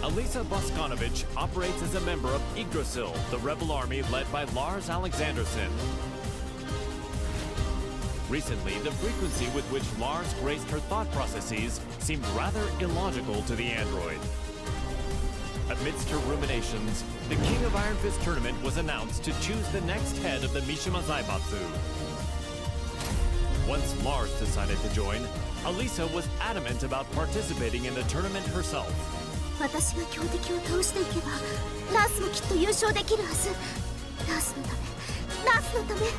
Alisa Boskanovich operates as a member of Yggdrasil, the rebel army led by Lars Alexanderson. Recently, the frequency with which Lars graced her thought processes seemed rather illogical to the android. Amidst her ruminations, the King of Iron Fist tournament was announced to choose the next head of the Mishima Zaibatsu. Once Lars decided to join, Alisa was adamant about participating in the tournament herself. 私が強敵を倒していけばラースもきっと優勝できるはず。ラースのため、ラースのため。ラー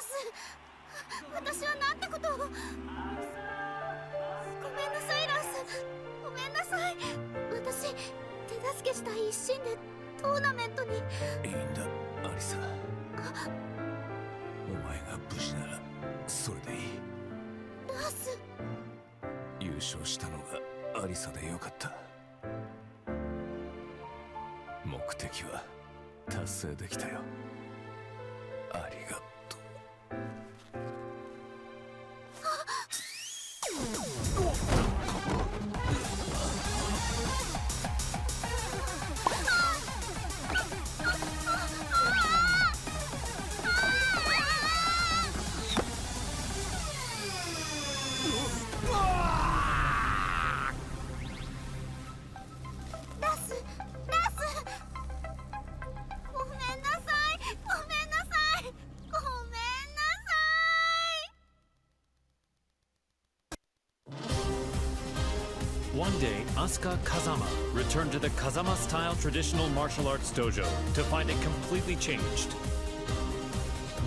ス、私はなんてことを。ごめんなさいラース、ごめんなさい。私手助けしたい一心でトーナメントに。いいんだアリサ、お前が無事ならそれでいい。ラース、優勝したのがアリサでよかった。目的は達成できたよ。ありがとう。One day, Asuka Kazama returned to the Kazama-style traditional martial arts dojo to find it completely changed.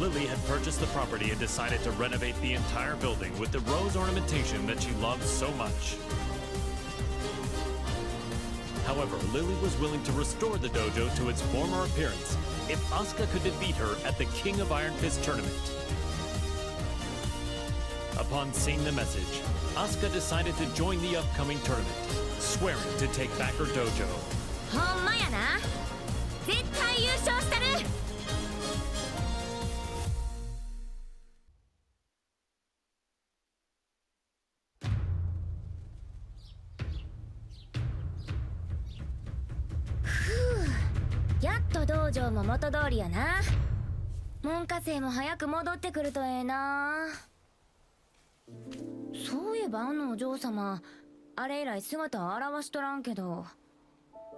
Lili had purchased the property and decided to renovate the entire building with the rose ornamentation that she loved so much. However, Lili was willing to restore the dojo to its former appearance if Asuka could defeat her at the King of Iron Fist tournament. Upon seeing the message, Asuka decided to join the upcoming tournament, swearing to take back her dojo. ほんまやな。絶対優勝したる。やっと道場も元通りやな。門下生も早く戻ってくるとええな。そういえばあのお嬢様、あれ以来姿を現しとらんけど、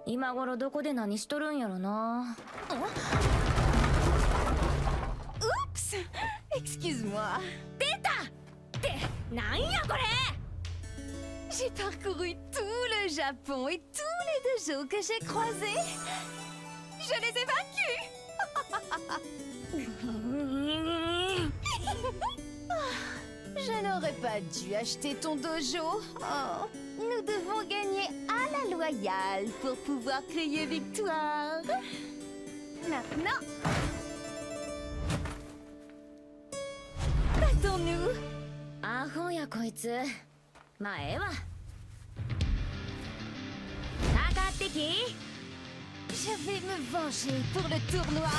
今頃どこで何しとるんやろな。Oups! Excuse-moi. 出たってなんやこれ。 J'ai parcouru tout le Japon et tous les dojos que j'ai croisés. Je les ai vaincus. Je n'aurais pas dû acheter ton dojo. Oh, nous devons gagner à la loyale pour pouvoir crier victoire. Maintenant, battons-nous. アホやこいつ。まあええわ。かかってき。 Je vais me venger pour le tournoi.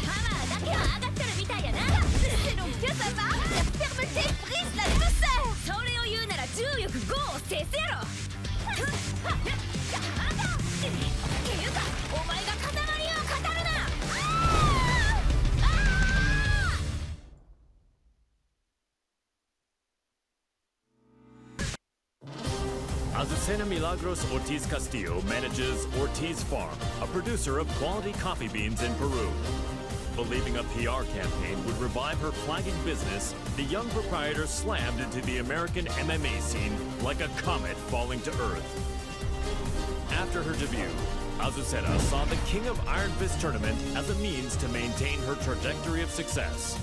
パワーだけは上がってるみたいやな。 C'est donc que ça va. La fermeté brise la douceur. それを言うなら重力5を制せろ。っていうかお前が塊を語るな。Azucena Milagros Ortiz Castillo manages Ortiz Farm, a producer of quality coffee beans in Peru. Believing a PR campaign would revive her flagging business, the young proprietor slammed into the American MMA scene like a comet falling to Earth. After her debut, Azucena saw the King of Iron Fist tournament as a means to maintain her trajectory of success.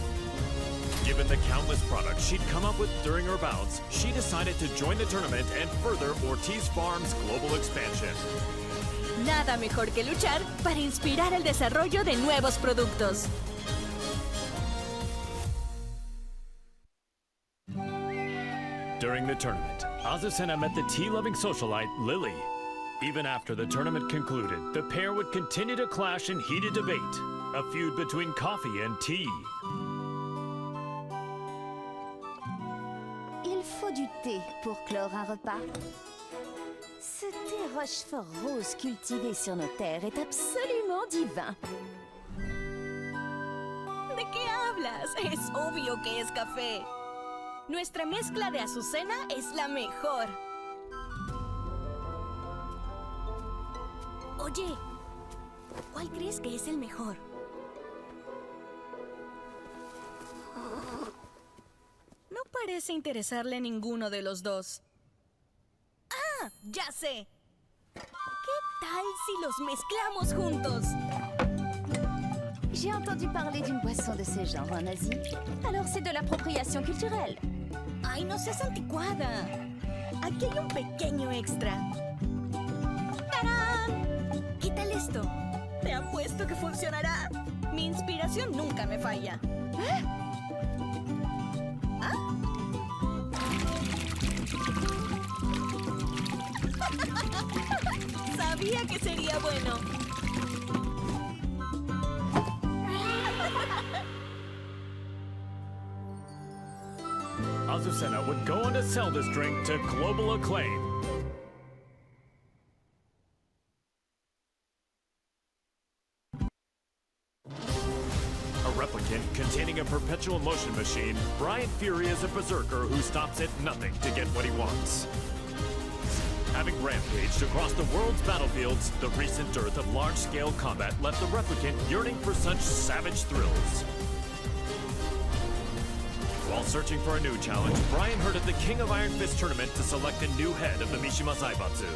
Given the countless products she'd come up with during her bouts, she decided to join the tournament and further Ortiz Farm's global expansion. Nada mejor que luchar para inspirar el desarrollo de nuevos productos. During the tournament, Azucena met the tea-loving socialite Lili. Even after the tournament concluded, the pair would continue to clash in heated debate, a feud between coffee and tea. faut du thé pour clore un repas. Ce thé rochefort rose cultivé sur nos terres est absolument divin. ¿De qué hablas? Es obvio que es café. Nuestra mezcla de Azucena es la mejor. Oye, ¿cuál crees que es el mejor? No parece interesarle ninguno de los dos. ¡Ah! ¡Ya sé! ¿Qué tal si los mezclamos juntos? J'ai entendu parler d'une boisson de ce genre en Asie. Alors c'est de l'appropriation culturelle. ¡Ay, no seas anticuada! Aquí hay un pequeño extra. ¡Tarán! ¿Qué tal esto? Te apuesto que funcionará. Mi inspiración nunca me falla. ¿Ah? Sabía que sería bueno. Azucena would go on to sell this drink to global acclaim. A replicant containing a perpetual motion machine, Bryan Fury is a berserker who stops at nothing to get what he wants. Having rampaged across the world's battlefields, the recent dearth of large-scale combat left the replicant yearning for such savage thrills. While searching for a new challenge, Bryan heard of the King of Iron Fist tournament to select a new head of the Mishima Zaibatsu.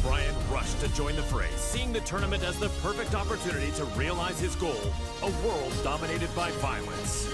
Bryan rushed to join the fray, seeing the tournament as the perfect opportunity to realize his goal, a world dominated by violence.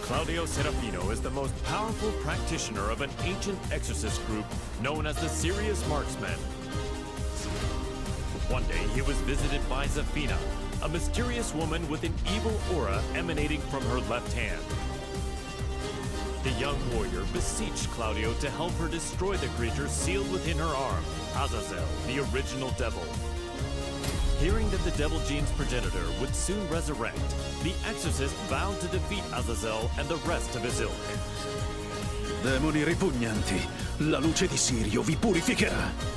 Claudio Serafino is the most powerful practitioner of an ancient exorcist group known as the Serious Marksmen. One day, he was visited by Zafina, a mysterious woman with an evil aura emanating from her left hand. The young warrior beseeched Claudio to help her destroy the creature sealed within her arm, Azazel, the original devil. Hearing that the devil gene's progenitor would soon resurrect, the exorcist vowed to defeat Azazel and the rest of his ilk. Demoni ripugnanti, la luce di Sirio vi purificherà.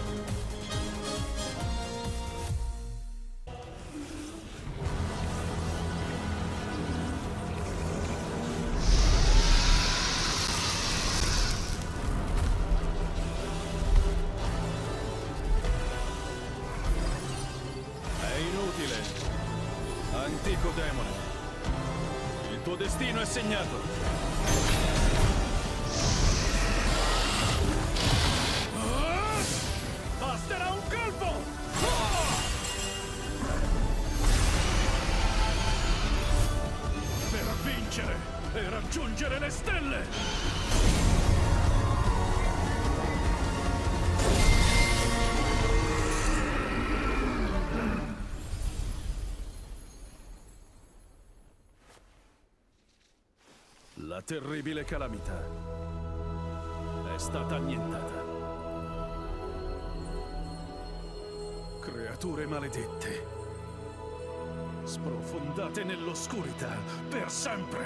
Antico demone, il tuo destino è segnato. Basterà un colpo! Per vincere e raggiungere le stelle! La terribile calamità è stata annientata. Creature maledette, Sprofondate nell'oscurità per sempre.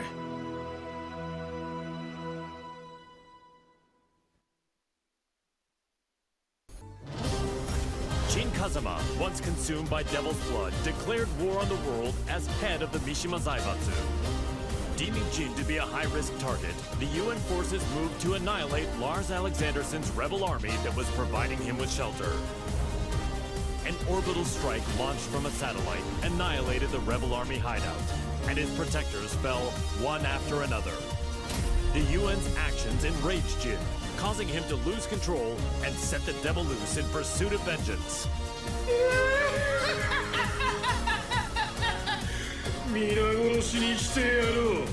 Jin Kazama, once consumed by devil's blood, declared war on the world as head of the Mishima Zaibatsu. Deeming Jin to be a high-risk target, the UN forces moved to annihilate Lars Alexanderson's rebel army that was providing him with shelter. An orbital strike launched from a satellite annihilated the rebel army hideout, and his protectors fell one after another. The UN's actions enraged Jin, causing him to lose control and set the devil loose in pursuit of vengeance. 皆殺しにしてやろう。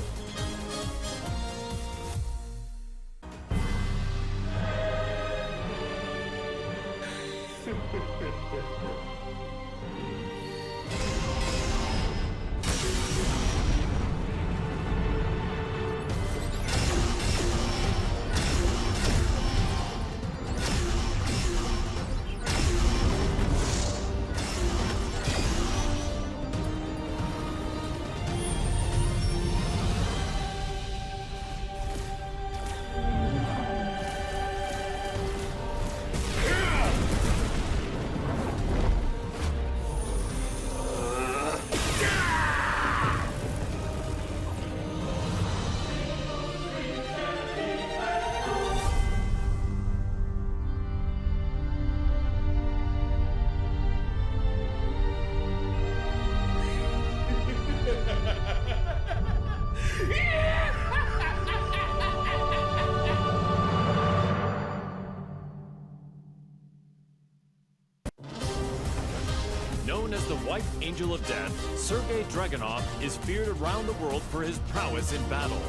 Known as the White Angel of Death, Sergei Dragunov is feared around the world for his prowess in battle.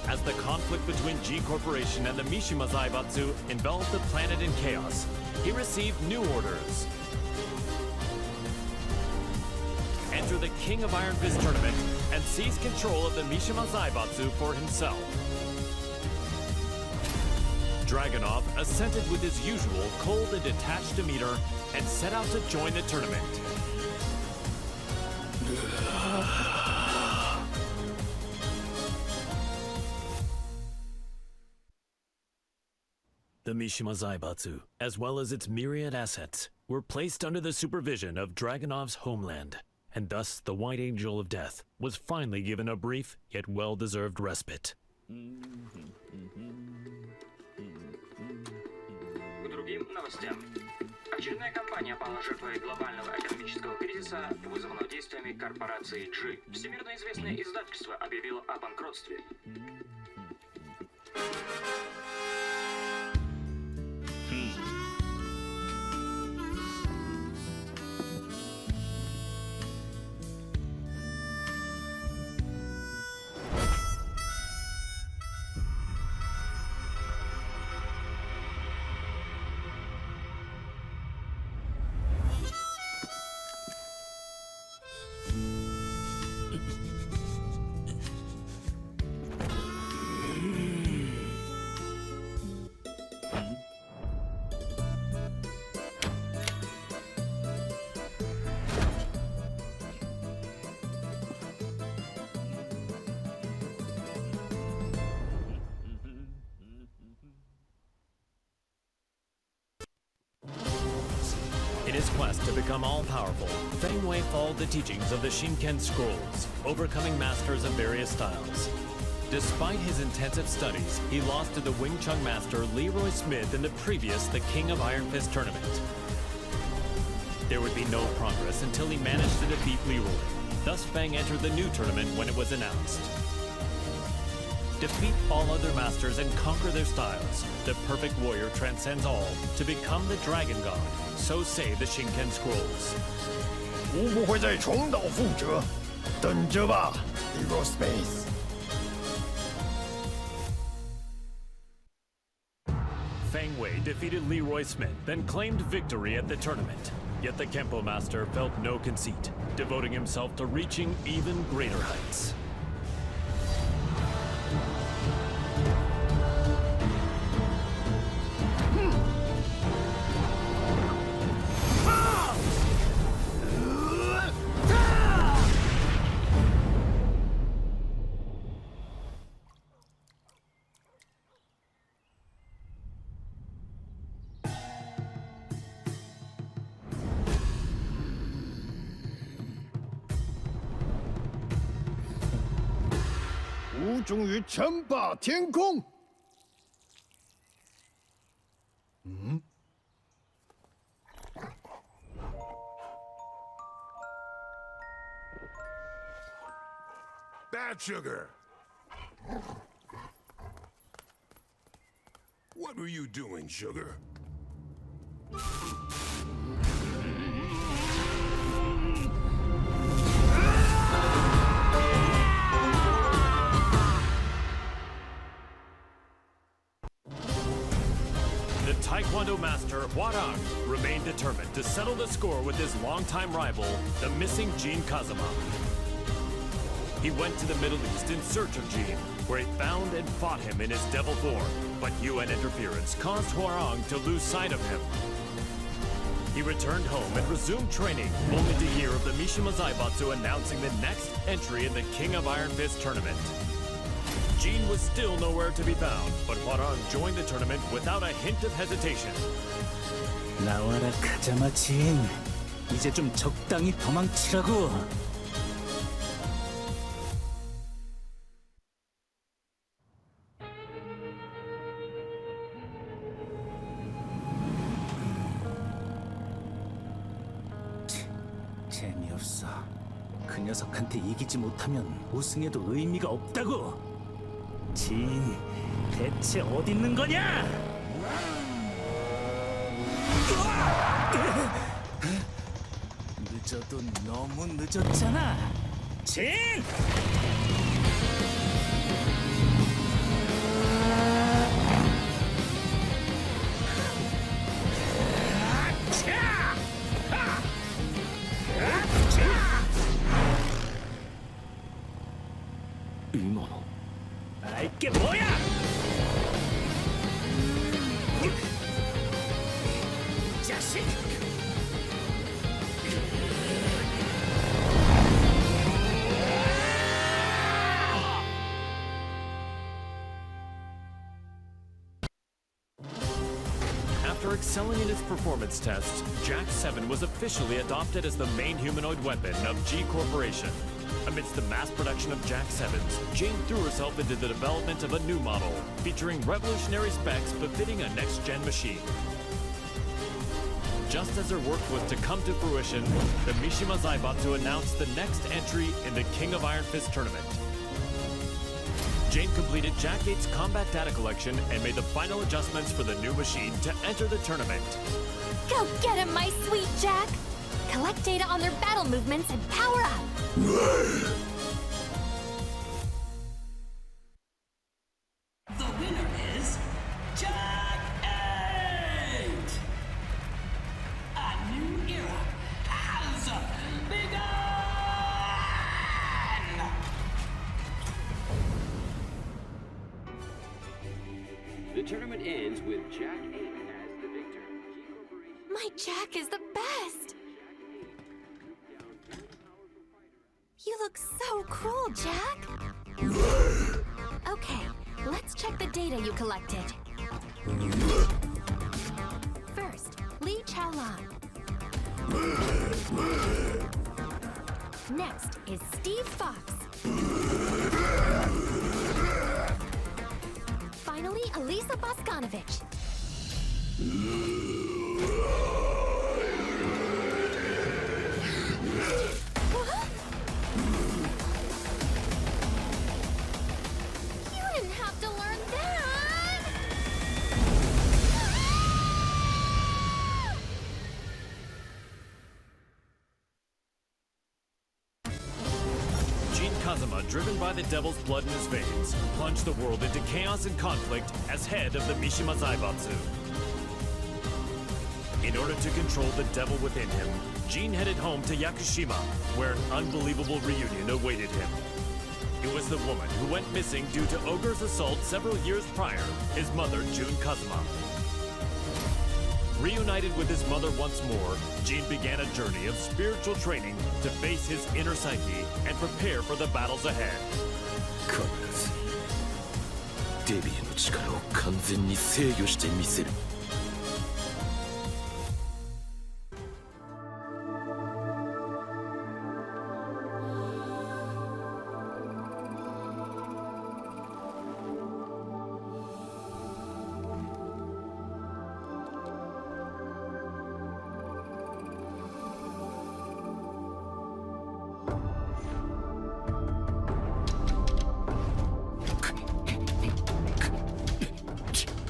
As the conflict between G Corporation and the Mishima Zaibatsu enveloped the planet in chaos, he received new orders. Enter the King of Iron Fist tournament and seize control of the Mishima Zaibatsu for himself. Dragunov assented with his usual cold and detached demeanor and set out to join the tournament. The Mishima Zaibatsu, as well as its myriad assets, were placed under the supervision of Dragunov's homeland, and thus the White Angel of Death was finally given a brief yet well-deserved respite. К другим новостям. Очередная кампания пала жертвой глобального экономического кризиса, вызванного действиями корпорации G. Всемирно известное издательство объявило о банкротстве. In his quest to become all-powerful, Feng followed the teachings of the Shinken Scrolls, overcoming masters of various styles. Despite his intensive studies, he lost to the Wing Chun master Leroy Smith in the previous The King of Iron Fist tournament. There would be no progress until he managed to defeat Leroy. Thus Feng entered the new tournament when it was announced. Defeat all other masters and conquer their styles. The perfect warrior transcends all to become the Dragon God. So say the Shinken Scrolls. 无不会再重蹈覆辙，等着吧 ，Hero Space。 Feng Wei defeated Leroy Smith, then claimed victory at the tournament. Yet the Kempo master felt no conceit, devoting himself to reaching even greater heights. 终于称霸天空。Bad sugar. What were you doing, sugar? The Taekwondo master, Hwoarang, remained determined to settle the score with his longtime rival, the missing Jin Kazama. He went to the Middle East in search of Jin, where he found and fought him in his devil form, but UN interference caused Hwoarang to lose sight of him. He returned home and resumed training, only to hear of the Mishima Zaibatsu announcing the next entry in the King of Iron Fist tournament. Jin was still nowhere to be found, but Hwoarang joined the tournament without a hint of hesitation. 나와라 카자마 진. 이제 좀 적당히 도망치라고. 재미없어. 그 녀석한테 이기지 못하면 우승에도 의미가 없다고. 진, 대체 어디 있는 거냐? 늦어도 너무 늦었잖아. 진! 이게 뭐야? 자식! After excelling in his performance tests, Jack 7 was officially adopted as the main humanoid weapon of G Corporation. Amidst the mass production of Jack 7s, Jane threw herself into the development of a new model, featuring revolutionary specs befitting a next-gen machine. Just as her work was to come to fruition, the Mishima Zaibatsu announced the next entry in the King of Iron Fist tournament. Jane completed Jack 8's combat data collection and made the final adjustments for the new machine to enter the tournament. Go get him, my sweet Jack! Collect data on their battle movements and power up! The winner is Jack 8! A new era has begun! The tournament ends with Jack 8 as the victor. My Jack is the best! You look so cool, Jack! Okay, let's check the data you collected. First, Li Chaolan. Next is Steve Fox. Finally, Alisa Boskanovich. You didn't have to learn that! Jin Kazama, driven by the devil's blood in his veins, plunged the world into chaos and conflict as head of the Mishima Zaibatsu. In order to control the devil within him, Jin headed home to Yakushima, where an unbelievable reunion awaited him. It was the woman who went missing due to Ogre's assault several years prior, his mother, Jun Kazama. Reunited with his mother once more, Jin began a journey of spiritual training to face his inner psyche and prepare for the battles ahead. 必ずデビューの力を完全に制御してみせる。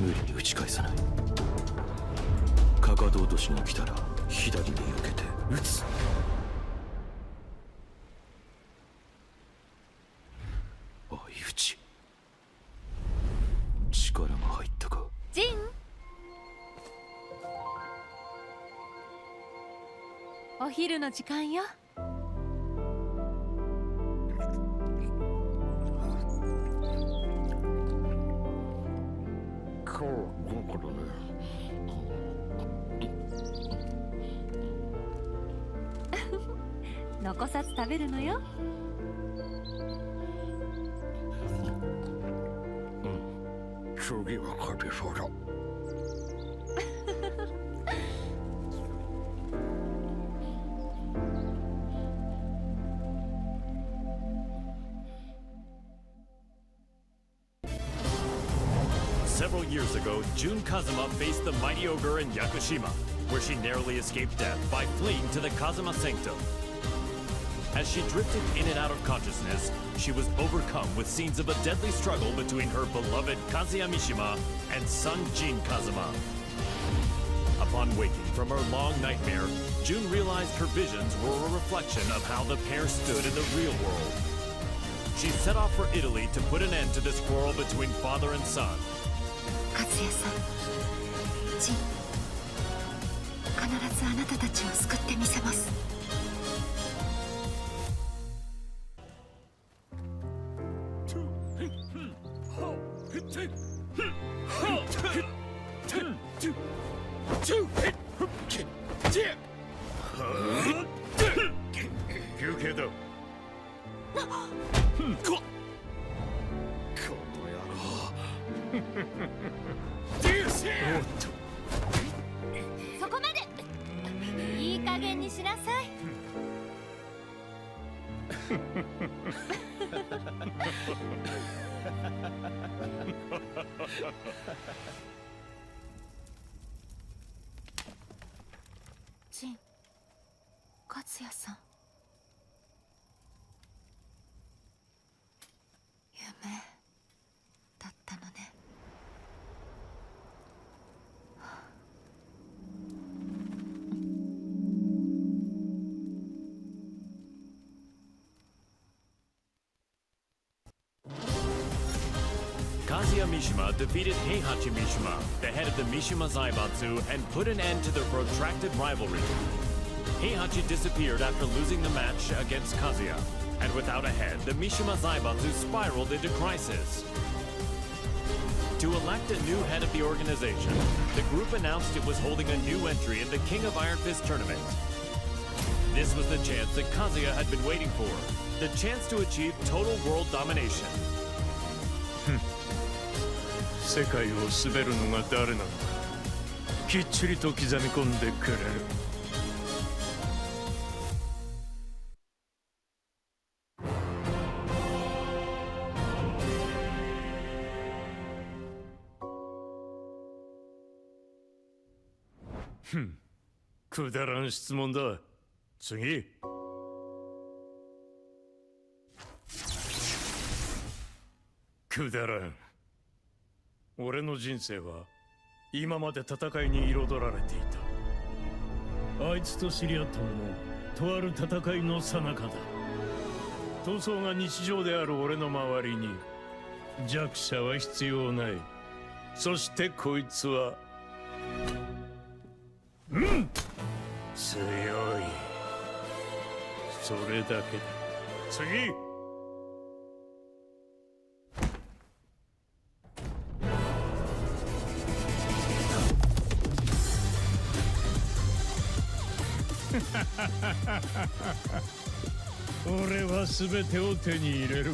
無理に打ち返さない。かかと落としが来たら左に避けて打つ。相打ち。力が入ったか。ジン、お昼の時間よ。残さず食べるのよ。次は勝てそうだ。Several years ago, Jun Kazuma faced the mighty ogre in Yakushima, where she narrowly escaped death by fleeing to the Kazuma Sanctum. As she drifted in and out of consciousness, she was overcome with scenes of a deadly struggle between her beloved Kazuya Mishima and son Jin Kazuma. Upon waking from her long nightmare, Jun realized her visions were a reflection of how the pair stood in the real world. She set off for Italy to put an end to this quarrel between father and son. 和也さん、ジン、必ずあなたたちを救ってみせます。休憩だ。そこまで。いい加減にしなさい。ジン、和也さん。夢だったのね。Kazuya Mishima defeated Heihachi Mishima, the head of the Mishima Zaibatsu, and put an end to their protracted rivalry. Heihachi disappeared after losing the match against Kazuya, and without a head, the Mishima Zaibatsu spiraled into crisis. To elect a new head of the organization, the group announced it was holding a new entry in the King of Iron Fist tournament. This was the chance that Kazuya had been waiting for, the chance to achieve total world domination. 世界を滑るのが誰なのかきっちりと刻み込んでくれる。くだらん質問だ。次。くだらん。俺の人生は今まで戦いに彩られていた。あいつと知り合ったのもとある戦いの最中だ。闘争が日常である俺の周りに弱者は必要ない。そしてこいつは強い。それだけだ。次。俺は全てを手に入れる。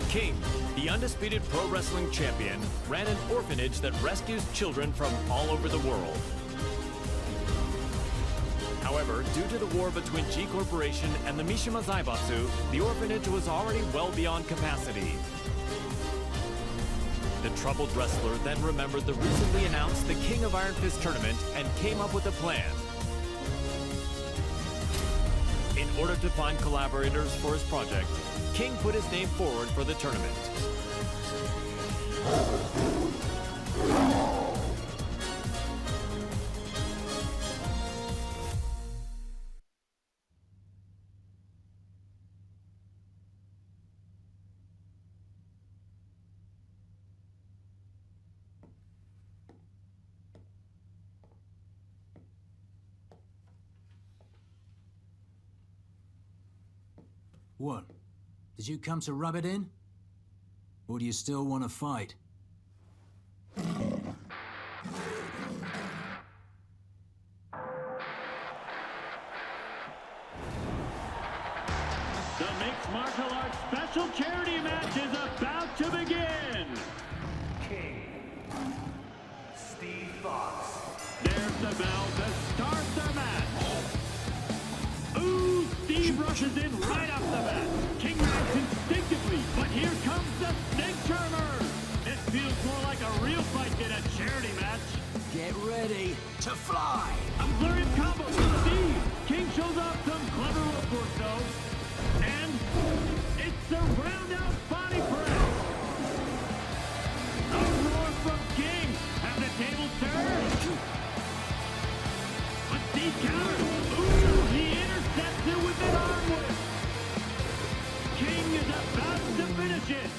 King, the undisputed pro wrestling champion, ran an orphanage that rescues children from all over the world. However, due to the war between G Corporation and the Mishima Zaibatsu, the orphanage was already well beyond capacity. The troubled wrestler then remembered the recently announced the King of Iron Fist tournament and came up with a plan. In order to find collaborators for his project, King put his name forward for the tournament. What? Did you come to rub it in? Or do you still want to fight? The mixed martial arts special charity match is about to begin! King. Steve Fox. There's the bell to start the match! Ooh, Steve rushes in right off the bat. King reacts instinctively, but here comes the snake charmer! It feels more like a real fight than a charity match. Get ready to fly! A flurry of combos from Steve! King shows off some clever rope work though. And it's a round-out body press! A roar from King! Have the tables turned! But Steve counters! Ooh, he intercepts it with an arm whip! King is about to finish it!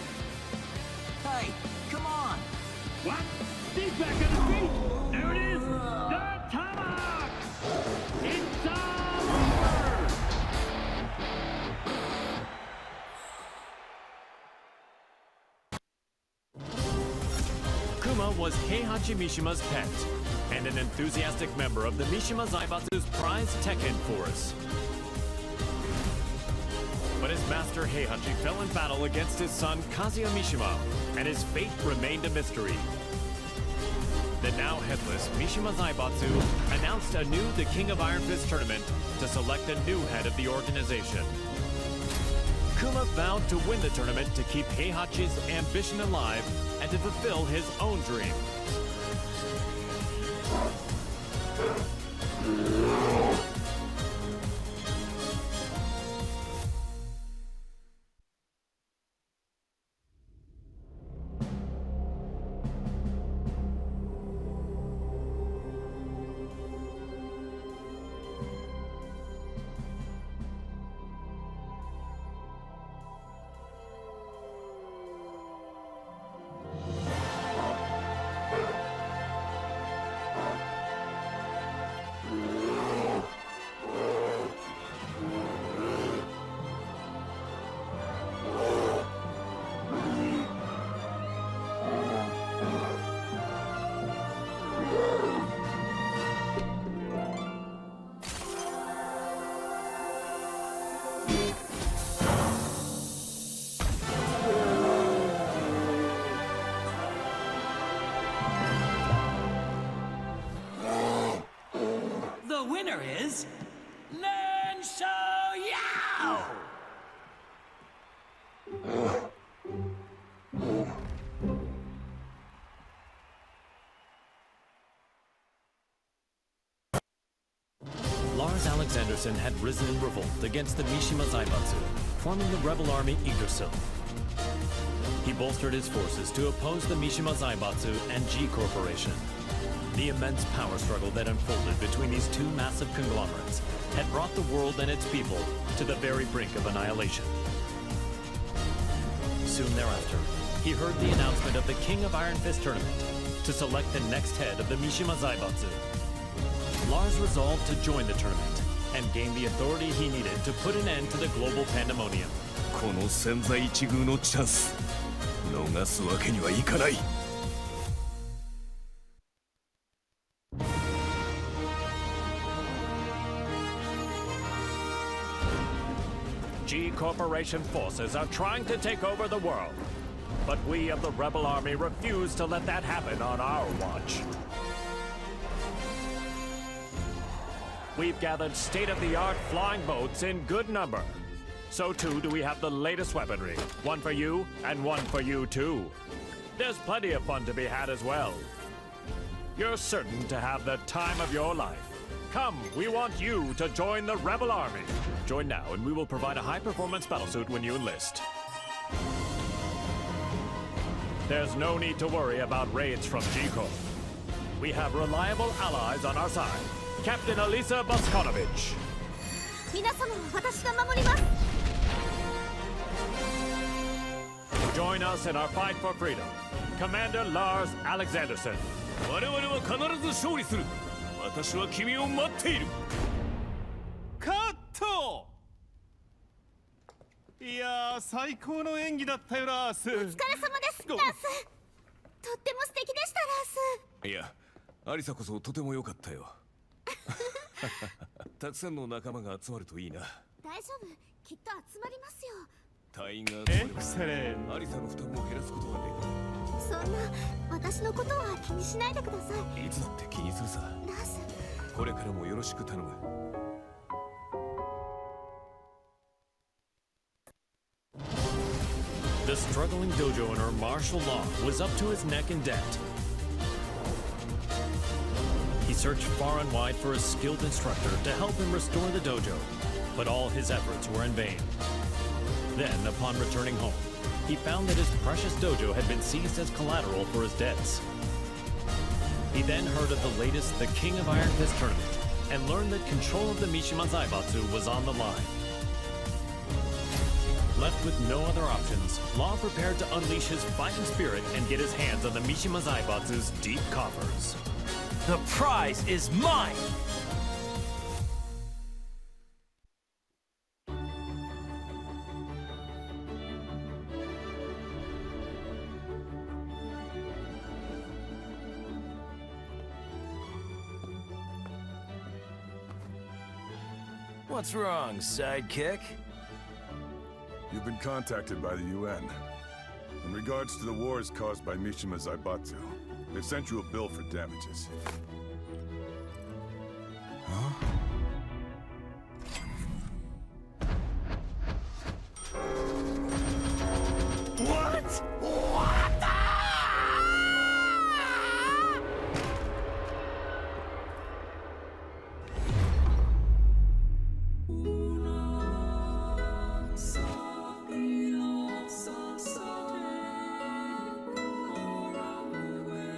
Hey, come on! What? Steve's back on his feet! There it is! The tomahawk! It's all over! Kuma was Heihachi Mishima's pet, and an enthusiastic member of the Mishima Zaibatsu's prized Tekken force. But his master Heihachi fell in battle against his son Kazuya Mishima, and his fate remained a mystery. The now headless Mishima Zaibatsu announced anew the King of Iron Fist tournament to select a new head of the organization. Kuma vowed to win the tournament to keep Heihachi's ambition alive and to fulfill his own dream. The winner is Xiaoyu! Lars Alexanderson had risen in revolt against the Mishima Zaibatsu, forming the rebel army Yggdrasil. He bolstered his forces to oppose the Mishima Zaibatsu and G Corporation. The immense power struggle that unfolded between these two massive conglomerates had brought the world and its people to the very brink of annihilation. Soon thereafter, he heard the announcement of the King of Iron Fist tournament to select the next head of the Mishima Zaibatsu. Lars resolved to join the tournament and gain the authority he needed to put an end to the global pandemonium. この千載一遇のチャンス、逃すわけにはいかない。G Corporation forces are trying to take over the world, but we of the Rebel Army refuse to let that happen on our watch. We've gathered state-of-the-art flying boats in good number. So too do we have the latest weaponry. One for you, and one for you too. There's plenty of fun to be had as well. You're certain to have the time of your life. Come, we want you to join the Rebel Army. Join now and we will provide a high-performance battlesuit when you enlist. There's no need to worry about raids from G-Corps. We have reliable allies on our side. Captain Alisa Boskonovich. 皆様は私が守ります。 Join us in our fight for freedom. Commander Lars Alexanderson. 我々は必ず勝利する。私は君を待っている。カット。いやー、最高の演技だったよ、ラース。お疲れ様です、ラース。とっても素敵でした、ラース。いや、アリサこそとても良かったよ。たくさんの仲間が集まるといいな。大丈夫、きっと集まりますよ。隊員が集まればアリサの負担も減らすことができる。そんな私のことは気にしないでください。いつだって気にするさ。ラース、これからもよろしく頼む。The struggling dojo owner, Martial Law, was up to his neck in debt. He searched far and wide for a skilled instructor to help him restore the dojo, but all his efforts were in vain. Then, upon returning home, he found that his precious dojo had been seized as collateral for his debts. He then heard of the latest The King of Iron Fist tournament and learned that control of the Mishima Zaibatsu was on the line. Left with no other options, Law prepared to unleash his fighting spirit and get his hands on the Mishima Zaibatsu's deep coffers. The prize is mine! What's wrong, sidekick? You've been contacted by the UN. In regards to the wars caused by Mishima Zaibatsu, they've sent you a bill for damages. Huh? What?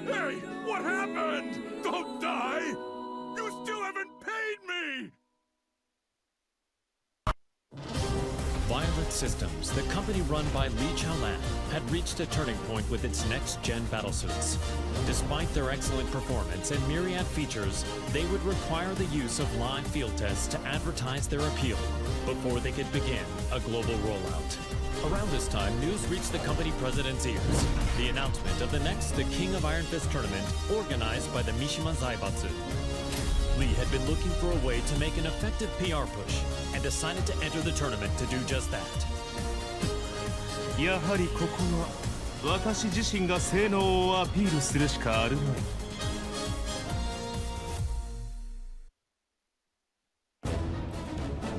Hey! What happened? Don't die! You still haven't paid me! Violet Systems, the company run by Li Chaolan, had reached a turning point with its next-gen battlesuits. Despite their excellent performance and myriad features, they would require the use of live field tests to advertise their appeal before they could begin a global rollout. Around this time, news reached the company president's ears. The announcement of the next The King of Iron Fist tournament, organized by the Mishima Zaibatsu. Lee had been looking for a way to make an effective PR push, and decided to enter the tournament to do just that. やはりここは私自身が性能をアピールするしかあるまい。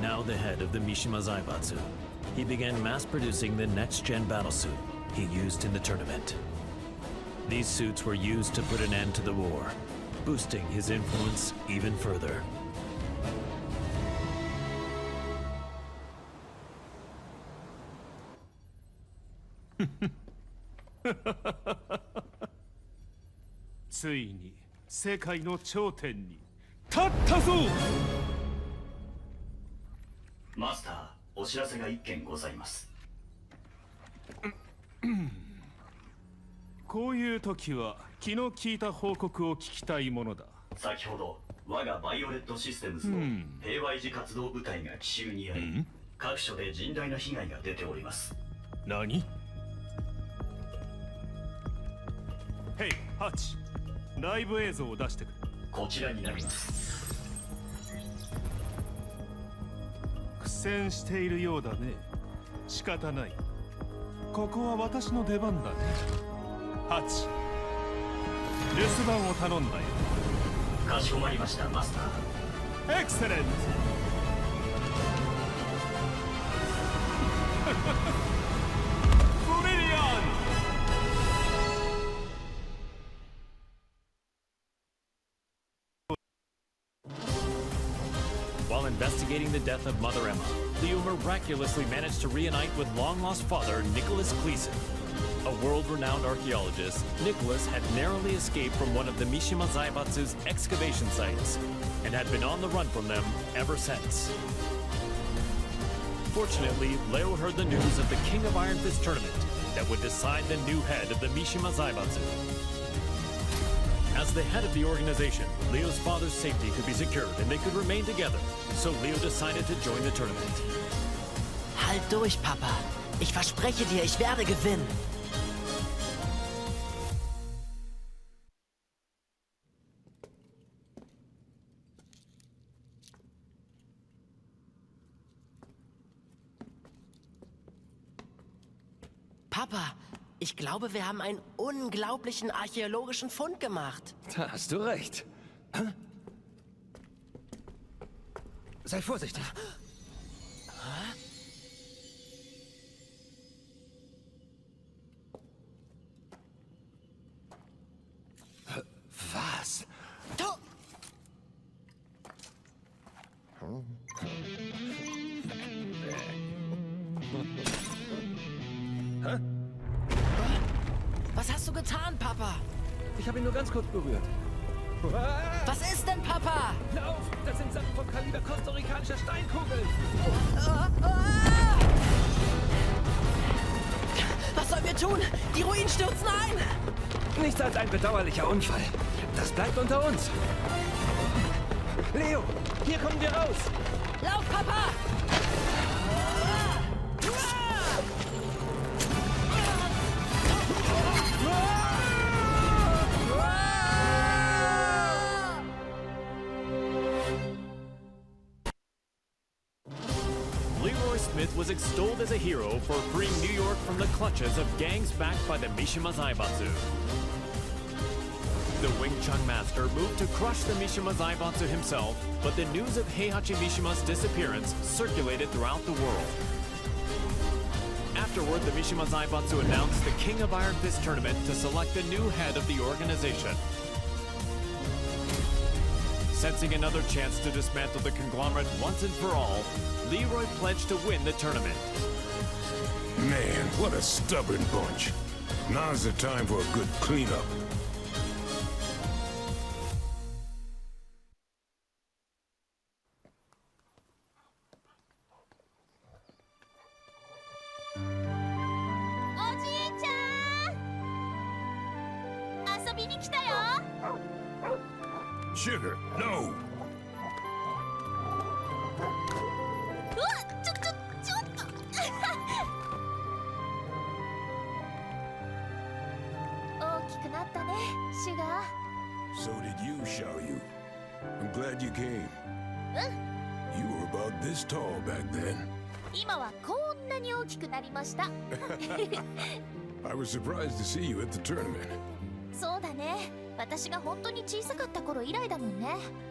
Now the head of the Mishima Zaibatsu, he began mass-producing the next-gen battlesuit he used in the tournament. These suits were used to put an end to the war, boosting his influence even further. ついに世界の頂点に立ったぞ。マスター、お知らせが一件ございます。こういう時は気の利いた報告を聞きたいものだ。先ほど我がバイオレットシステムズの平和維持活動部隊が奇襲にあり、各所で甚大な被害が出ております。何？ヘイ、ハチ、ライブ映像を出してくれ。こちらになります。苦戦しているようだね。仕方ない。ここは私の出番だね。ハチ、留守番を頼んだよ。かしこまりました、マスター。エクセレント。ブリリアント。While investigating the death of Mother Emma, Leo miraculously managed to reunite with long-lost father Nicholas Gleason. A world-renowned archaeologist, Nicholas had narrowly escaped from one of the Mishima Zaibatsu's excavation sites and had been on the run from them ever since. Fortunately, Leo heard the news of the King of Iron Fist tournament that would decide the new head of the Mishima Zaibatsu. As the head of the organization, Leo's father's safety could be secured and they could remain together, so Leo decided to join the tournament. Halt durch, Papa. Ich verspreche dir, ich werde gewinnen. Papa, ich glaube, wir haben einen unglaublichen archäologischen Fund gemacht. Da hast du recht. Sei vorsichtig. Was? Hä? Was hast du getan, Papa? Ich habe ihn nur ganz kurz berührt. Was ist denn, Papa? Lauf! Das sind Sachen vom Kaliber kostarikanischer Steinkugeln! Was sollen wir tun? Die Ruinen stürzen ein! Nichts als ein bedauerlicher Unfall. Das bleibt unter uns. Leo, hier kommen wir raus! Lauf, Papa! Leroy Smith was extolled as a hero for freeing New York from the clutches of gangs backed by the Mishima Zaibatsu. The Wing Chun master moved to crush the Mishima Zaibatsu himself, but the news of Heihachi Mishima's disappearance circulated throughout the world. Afterward, the Mishima Zaibatsu announced the King of Iron Fist tournament to select a new head of the organization. Sensing another chance to dismantle the conglomerate once and for all, Leroy pledged to win the tournament. Man, what a stubborn bunch. Now's the time for a good cleanup. Sugar, no! So did you, Xiaoyu. I'm glad you came. You were about this tall back then. I was surprised to see you at the tournament.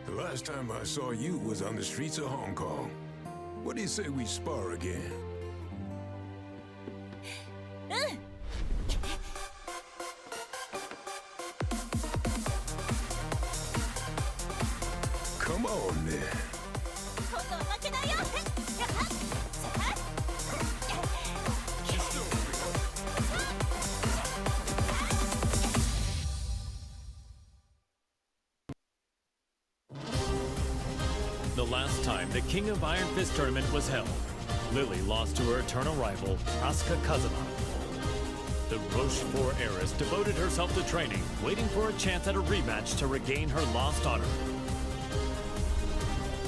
The last time I saw you was on the streets of Hong Kong. What do you say we spar again? Come on, then. The last time the King of Iron Fist tournament was held, Lili lost to her eternal rival, Asuka. The Rochefort heiress devoted herself to training, waiting for a chance at a rematch to regain her lost honor.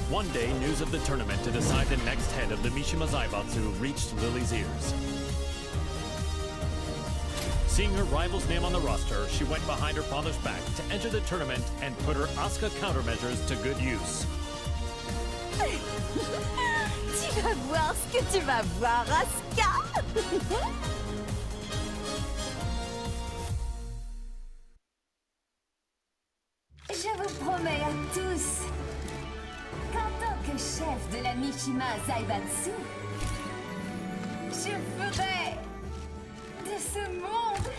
One day, news of the tournament to decide the next head of the Mishima Zaibatsu reached Lili's ears. Seeing her rival's name on the roster, she went behind her father's back to enter the tournament and put her Asuka countermeasures to good use. Tu vas voir ce que tu vas voir, Asuka. Je vous promets à tous qu'en tant que chef de la Mishima Zaibatsu, je ferai de ce monde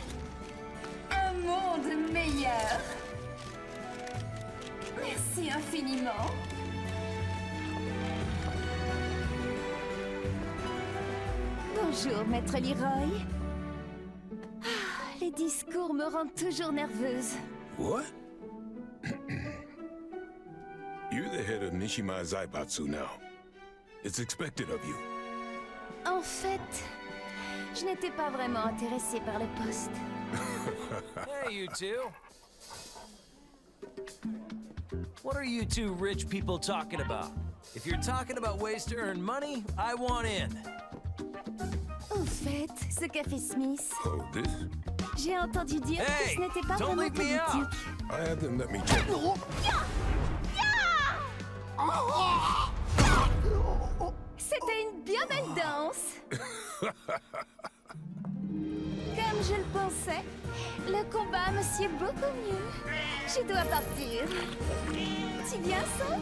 un monde meilleur. Merci infiniment. Bonjour, maître Leroy. Les discours me rendent toujours nerveuse. What? You're the head of Mishima Zaibatsu now. It's expected of you. En fait, je n'étais pas vraiment intéressée par le poste. Hey, you two. What are you two rich people talking about? If you're talking about ways to earn money, I want in. Au fait, ce café Smith. Oh, this? J'ai entendu dire que ce n'était pas don't vraiment leave me out. politique. I had them let me check. C'était une bien belle danse. Comme je le pensais, le combat me sied beaucoup mieux. Je dois partir. Tu viens, ça?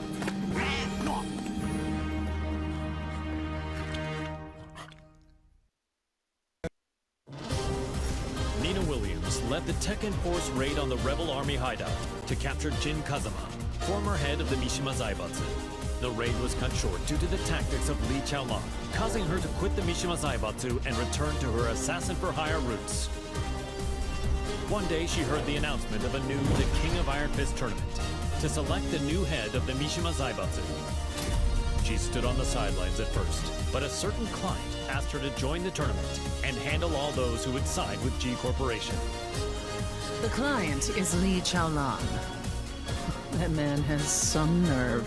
Nina Williams led the Tekken Force raid on the rebel army hideout to capture Jin Kazama, former head of the Mishima Zaibatsu. The raid was cut short due to the tactics of Li Qiaolong, causing her to quit the Mishima Zaibatsu and return to her assassin-for-hire roots. One day she heard the announcement of a new The King of Iron Fist tournament to select the new head of the Mishima Zaibatsu. She stood on the sidelines at first, but a certain client asked her to join the tournament and handle all those who would side with G Corporation. The client is Li Qiaolong. That man has some nerve.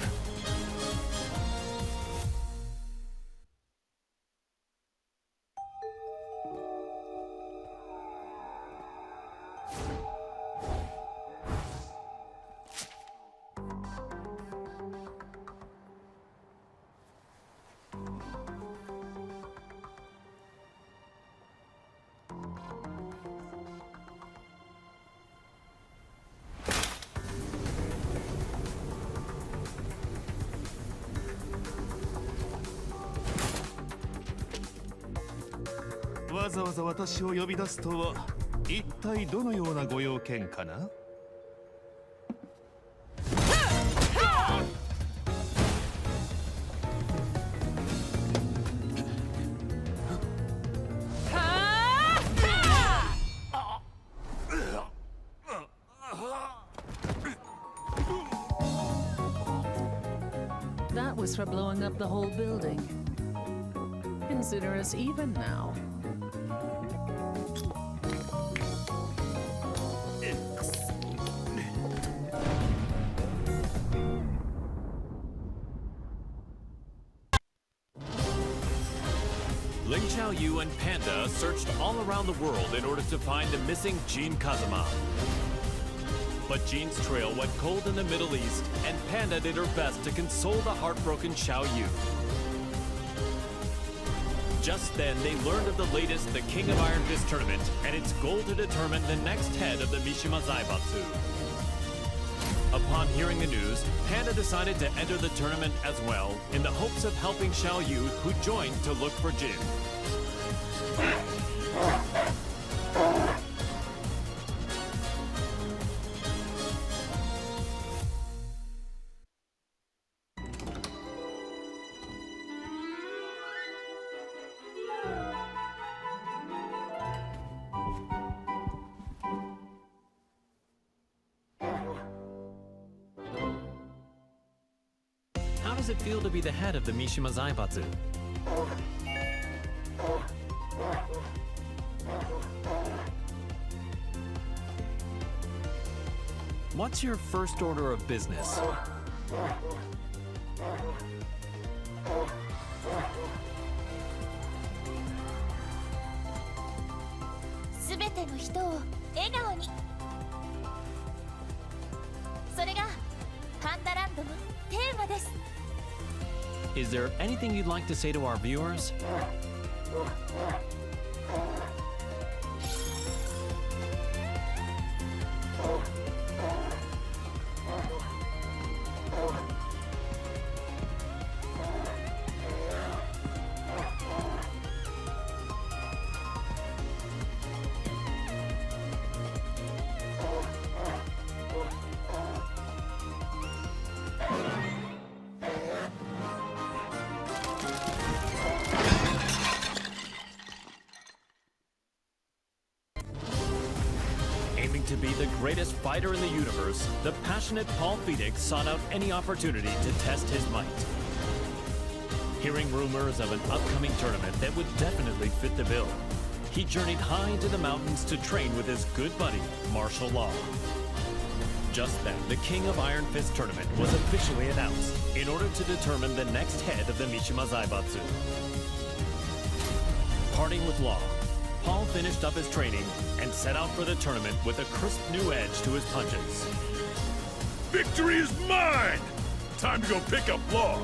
That was for blowing up the whole building. Consider us even now. Ling Xiaoyu and Panda searched all around the world in order to find the missing Jin Kazama. But Jin's trail went cold in the Middle East, and Panda did her best to console the heartbroken Xiaoyu. Just then, they learned of the latest The King of Iron Fist tournament and its goal to determine the next head of the Mishima Zaibatsu. Upon hearing the news, Panda decided to enter the tournament as well, in the hopes of helping Xiaoyu, who joined to look for Jin. How does it feel to be the head of the Mishima Zaibatsu? What's your first order of business? Is there anything you'd like to say to our viewers? greatest fighter in the universe, the passionate Paul Phoenix sought out any opportunity to test his might. Hearing rumors of an upcoming tournament that would definitely fit the bill, he journeyed high into the mountains to train with his good buddy, Martial Law. Just then, the King of Iron Fist tournament was officially announced in order to determine the next head of the Mishima Zaibatsu. Parting with Law, Paul finished up his training and set out for the tournament with a crisp new edge to his punches. Victory is mine! Time to go pick up Law.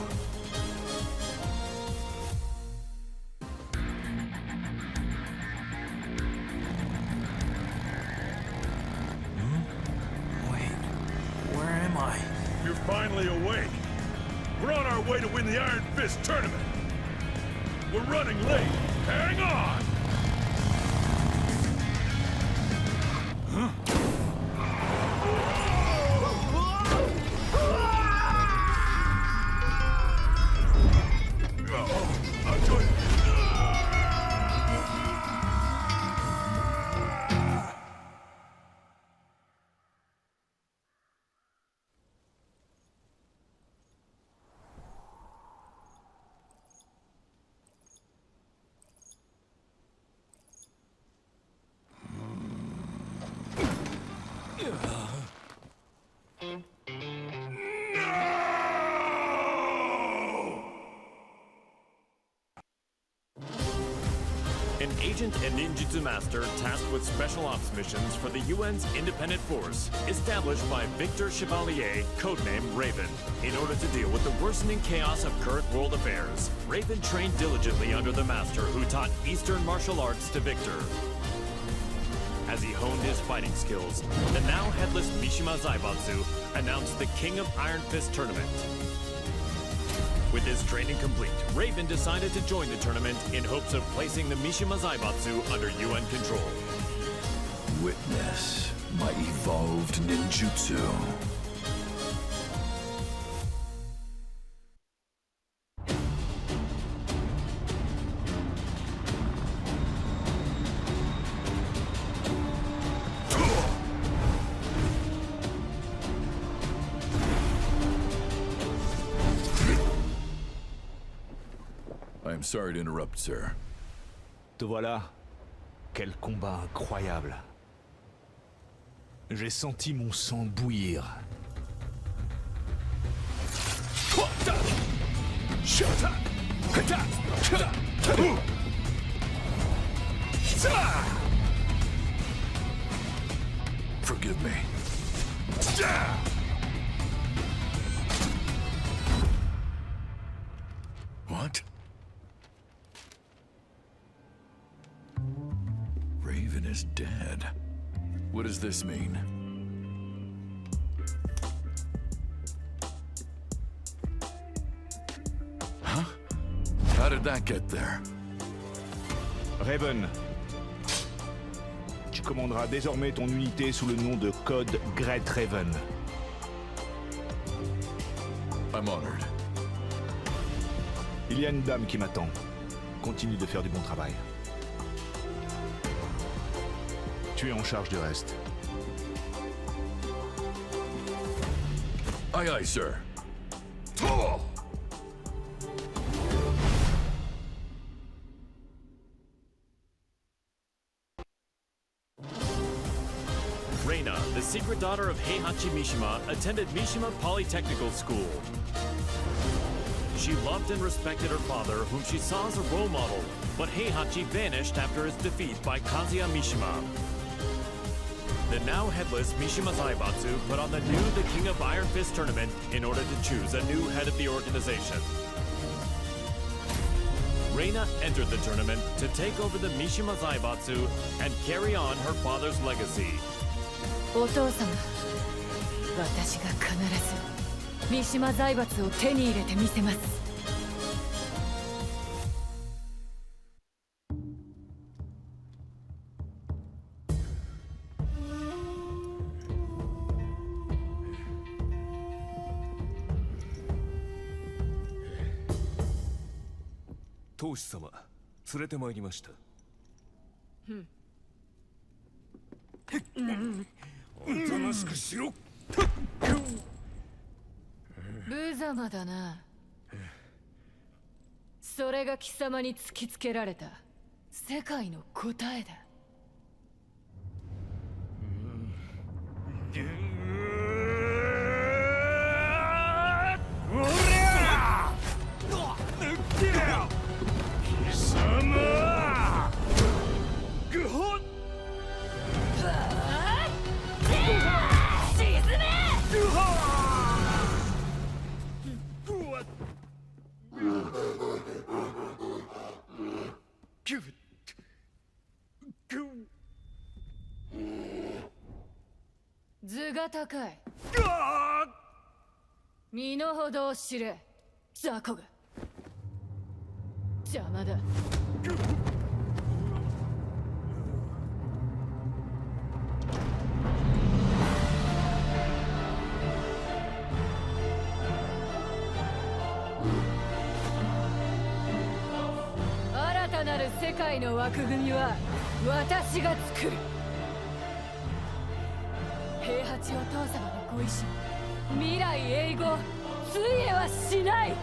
You're finally awake. We're on our way to win the Iron Fist tournament. We're running late. Hang on! Huh? An agent and ninjutsu master tasked with special ops missions for the UN's independent force, established by Victor Chevalier, codenamed Raven. In order to deal with the worsening chaos of current world affairs, Raven trained diligently under the master who taught Eastern martial arts to Victor. As he honed his fighting skills, the now headless Mishima Zaibatsu announced the King of Iron Fist tournament. With his training complete, Raven decided to join the tournament in hopes of placing the Mishima Zaibatsu under UN control. Witness my evolved ninjutsu. I'm sorry to interrupt, sir. Te voilà. Quel combat incroyable. J'ai senti mon sang bouillir. Forgive me. What? Raven is dead. What does this mean? Huh? How did that get there? Raven, tu commanderas désormais ton unité sous le nom de code Great Raven. I'm honored. Il y a une dame qui m'attend. Continue de faire du bon travail. Tu es en charge du reste. Aye, aye, sir. Reina, the secret daughter of Heihachi Mishima, attended Mishima Polytechnical School. She loved and respected her father, whom she saw as a role model, but Heihachi vanished after his defeat by Kazuya Mishima. The now headless Mishima Zaibatsu put on the King of Iron Fist tournament in order to choose a new head of the organization. Reina entered the tournament to take over the Mishima Zaibatsu and carry on her father's legacy. お父様、私が必ず三島財閥を手に入れてみせます。当主様、連れてまいりました。おとなしくしろ。無様だな。それが貴様に突きつけられた世界の答えだ。図が高い。身の程を知れ、雑魚が。邪魔だ。新たなる世界の枠組みは私が作る。平八お父様のご意志、未来永劫ついえはしない。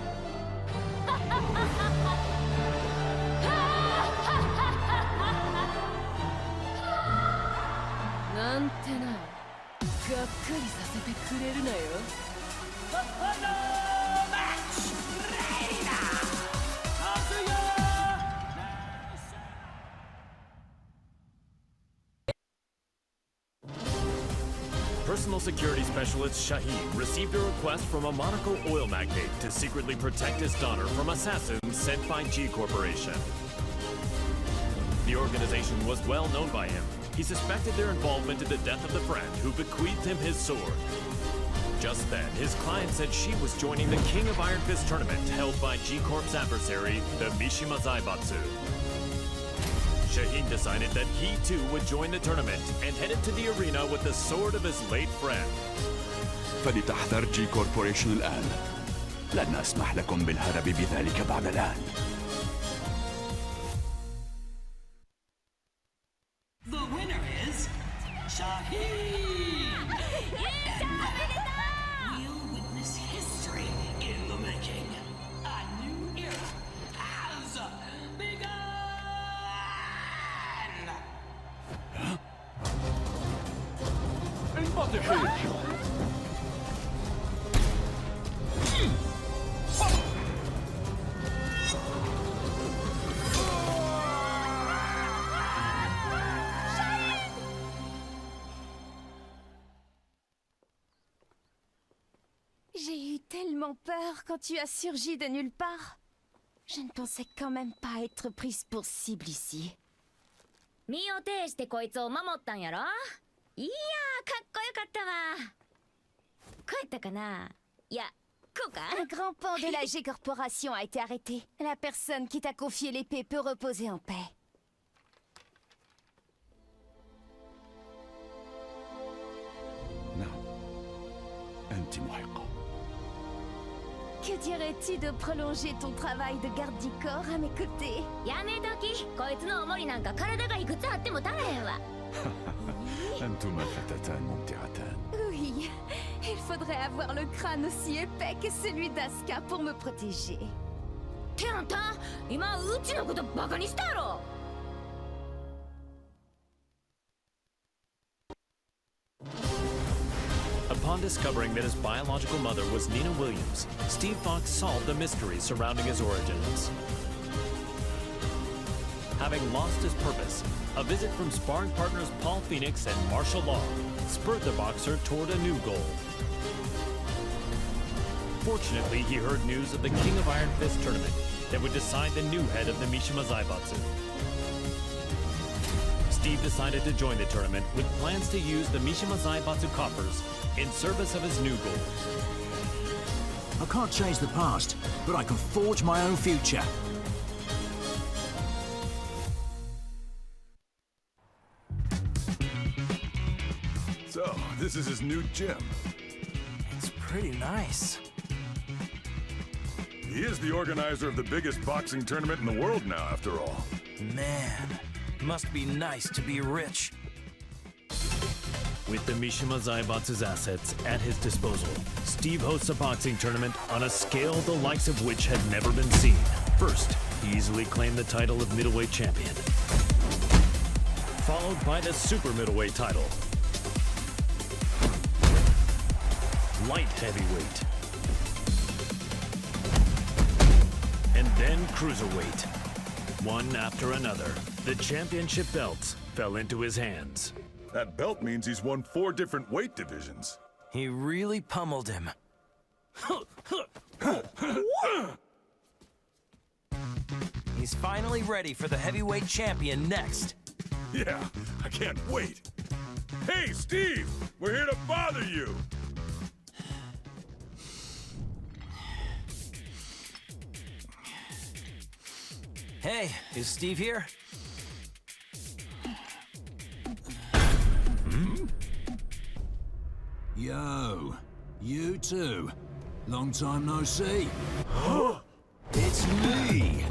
なんてな、がっかりさせてくれるなよ。Personal security specialist Shaheen received a request from a Monaco oil magnate to secretly protect his daughter from assassins sent by G Corporation. The organization was well known by him. He suspected their involvement in the death of the friend who bequeathed him his sword. Just then, his client said she was joining the King of Iron Fist tournament held by G Corp's adversary, the Mishima Zaibatsu. Shaheen decided that he too would join the tournament and headed to the arena with the sword of his late friend. فلتحذر جي كوربوريشن الآن. لن أسمح لكم بالهرب بذلك بعد الآن. The winner is Shaheen! We'll witness history in the making. A new era has begun! J'ai eu tellement peur quand tu as surgi de nulle part. Je ne pensais quand même pas être prise pour cible ici. 身を挺してこいつを守ったんやろ。いやー、かっこよかったわ。こうやったかな。いや、こうか。Un grand pan de la G Corporation a été arrêté. La personne qui t'a confié l'épée peut reposer en paix. أنت محقة. Que dirais-tu de prolonger ton travail de garde du corps à mes côtés? やめとき。こいつのおもりなんか体がいくつあっても足らへんわ。أنتما فتاتان ممتعتان. Oui, il faudrait avoir le crâne aussi épais que celui d'Asuka pour me protéger. ってあんた、今うちのことバカにしたやろ。Upon discovering that his biological mother was Nina Williams, Steve Fox solved the mystery surrounding his origins. Having lost his purpose, a visit from sparring partners Paul Phoenix and Martial Law spurred the boxer toward a new goal. Fortunately, he heard news of the King of Iron Fist tournament that would decide the new head of the Mishima Zaibatsu. Steve decided to join the tournament with plans to use the Mishima Zaibatsu coffers in service of his new goal. I can't change the past, but I can forge my own future. So, this is his new gym. It's pretty nice. He is the organizer of the biggest boxing tournament in the world now, after all. Man, must be nice to be rich. With the Mishima Zaibatsu's assets at his disposal, Steve hosts a boxing tournament on a scale the likes of which had never been seen. First, he easily claimed the title of middleweight champion, followed by the super middleweight title, light heavyweight, and then cruiserweight. One after another, the championship belts fell into his hands. That belt means he's won 4 different weight divisions. He really pummeled him. He's finally ready for the heavyweight champion next. Yeah, I can't wait. Hey, Steve! We're here to bother you! Hey, is Steve here? Yo, you too. Long time no see. It's me.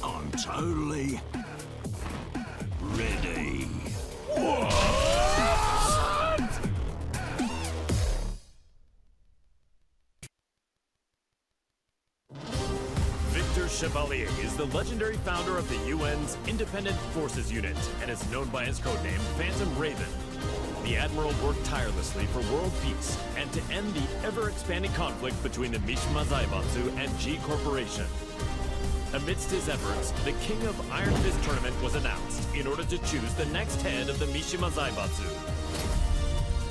I'm totally ready. Victor Chevalier is the legendary founder of the UN's Independent Forces Unit and is known by his codename Phantom Raven. The Admiral worked tirelessly for world peace and to end the ever-expanding conflict between the Mishima Zaibatsu and G Corporation. Amidst his efforts, the King of Iron Fist tournament was announced in order to choose the next head of the Mishima Zaibatsu.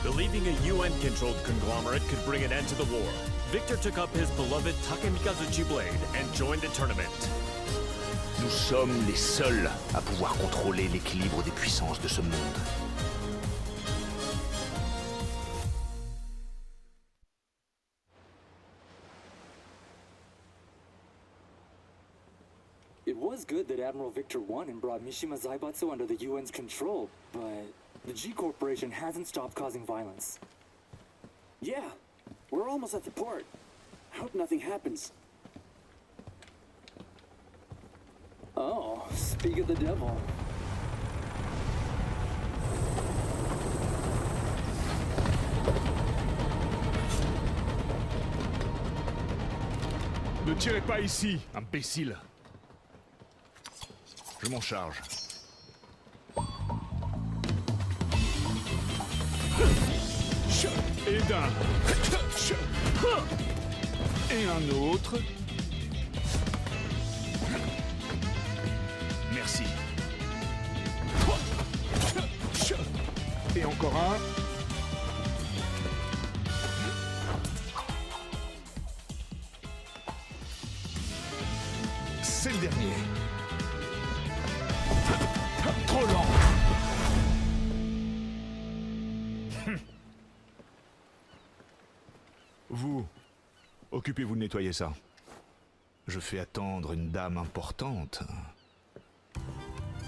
Believing a UN-controlled conglomerate could bring an end to the war, Victor took up his beloved Takemikazuchi blade and joined the tournament. Nous sommes les seuls à pouvoir contrôler l'équilibre des puissances de ce monde. It was good that Admiral Victor won and brought Mishima Zaibatsu under the UN's control, but the G Corporation hasn't stopped causing violence. Yeah, we're almost at the port. I hope nothing happens. Oh, speak of the devil. Ne tirez pas ici, imbécile. Je m'en charge. Et d'un. Et un autre. Merci. Et encore un. C'est le dernier. Trop lent. Vous, occupez-vous de nettoyer ça. Je fais attendre une dame importante.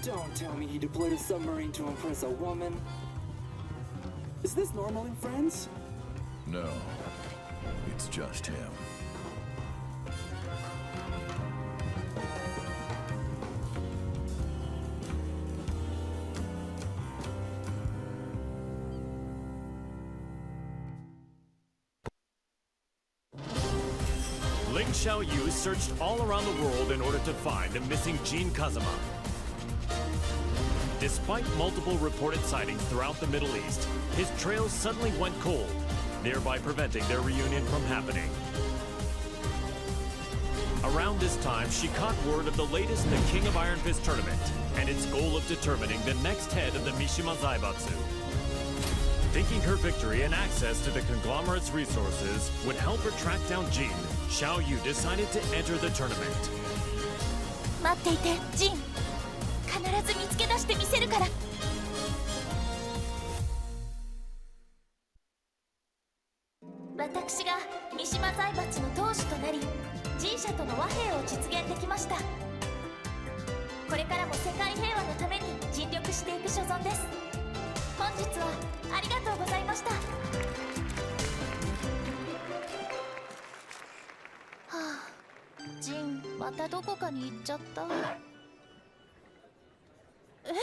Don't tell me he deployed a submarine to impress a woman. Is this normal in friends? No, it's just him. Xiaoyu searched all around the world in order to find a missing Jin Kazama. Despite multiple reported sightings throughout the Middle East, his trails suddenly went cold, thereby preventing their reunion from happening. Around this time, she caught word of the latest in the King of Iron Fist tournament and its goal of determining the next head of the Mishima Zaibatsu. Thinking her victory and access to the conglomerate's resources would help her track down Jin, Xiaoyu decided to enter the tournament. 待っていて、ジン。必ず見つけ出してみせるから。私が三島財閥の当主となり、ジン社との和平を実現できました。これからも世界平和のために尽力していく所存です。本日はありがとうございました。はあ、ジンまたどこかに行っちゃった。え？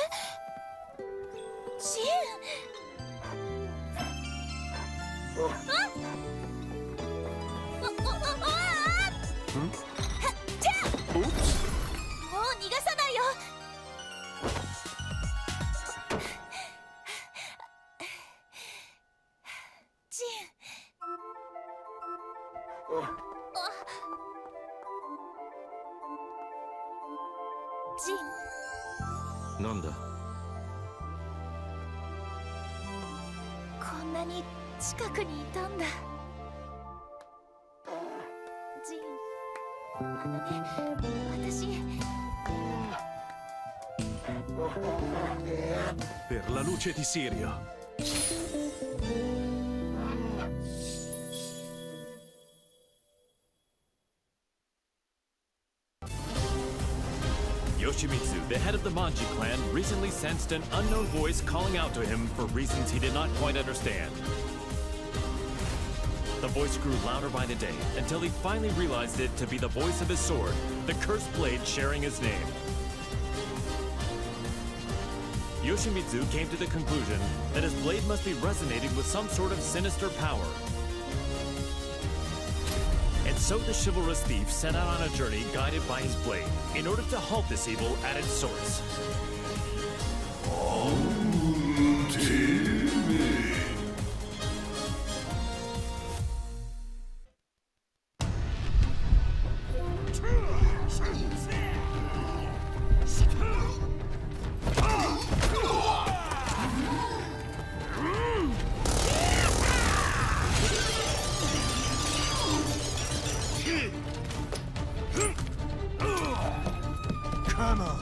逃がさないよ。ジン。ジン。なんだ。こんなに近くにいたんだ。ジン、私。Per la luce di Sirio. Yoshimitsu, the head of the Manji clan, recently sensed an unknown voice calling out to him for reasons he did not quite understand. The voice grew louder by the day, until he finally realized it to be the voice of his sword, the cursed blade sharing his name. Yoshimitsu came to the conclusion that his blade must be resonating with some sort of sinister power. And so the chivalrous thief set out on a journey guided by his blade, in order to halt this evil at its source. Come on.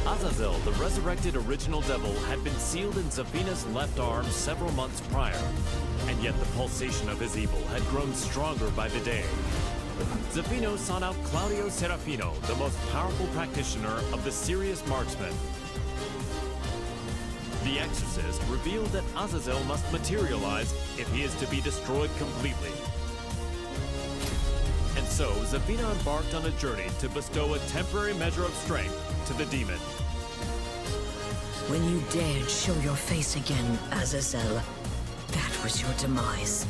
Azazel, the resurrected original devil, had been sealed in Zafina's left arm several months prior, and yet the pulsation of his evil had grown stronger by the day. Zafina sought out Claudio Serafino, the most powerful practitioner of the serious marksman. The exorcist revealed that Azazel must materialize if he is to be destroyed completely. And so, Zafina embarked on a journey to bestow a temporary measure of strength to the demon. When you dared show your face again, Azazel, that was your demise.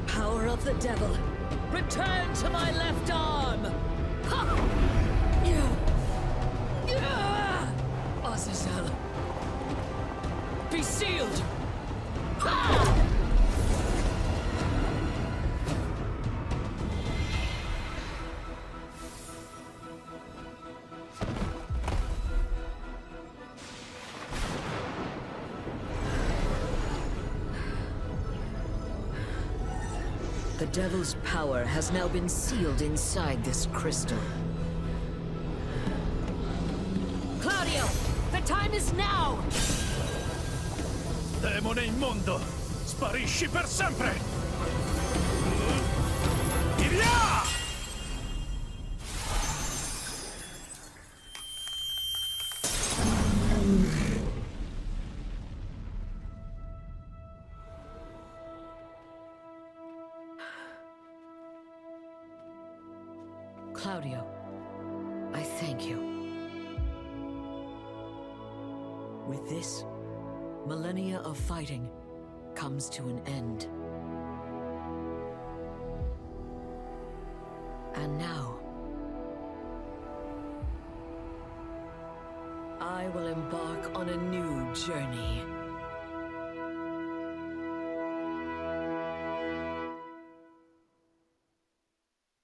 Power of the devil, return to my left arm! Ha! Azazel, be sealed! Ha! The devil's power has now been sealed inside this crystal. Claudio, the time is now! Demone immondo! Sparisci per sempre! Via! Claudio, I thank you. With this, millennia of fighting comes to an end. And now, I will embark on a new journey.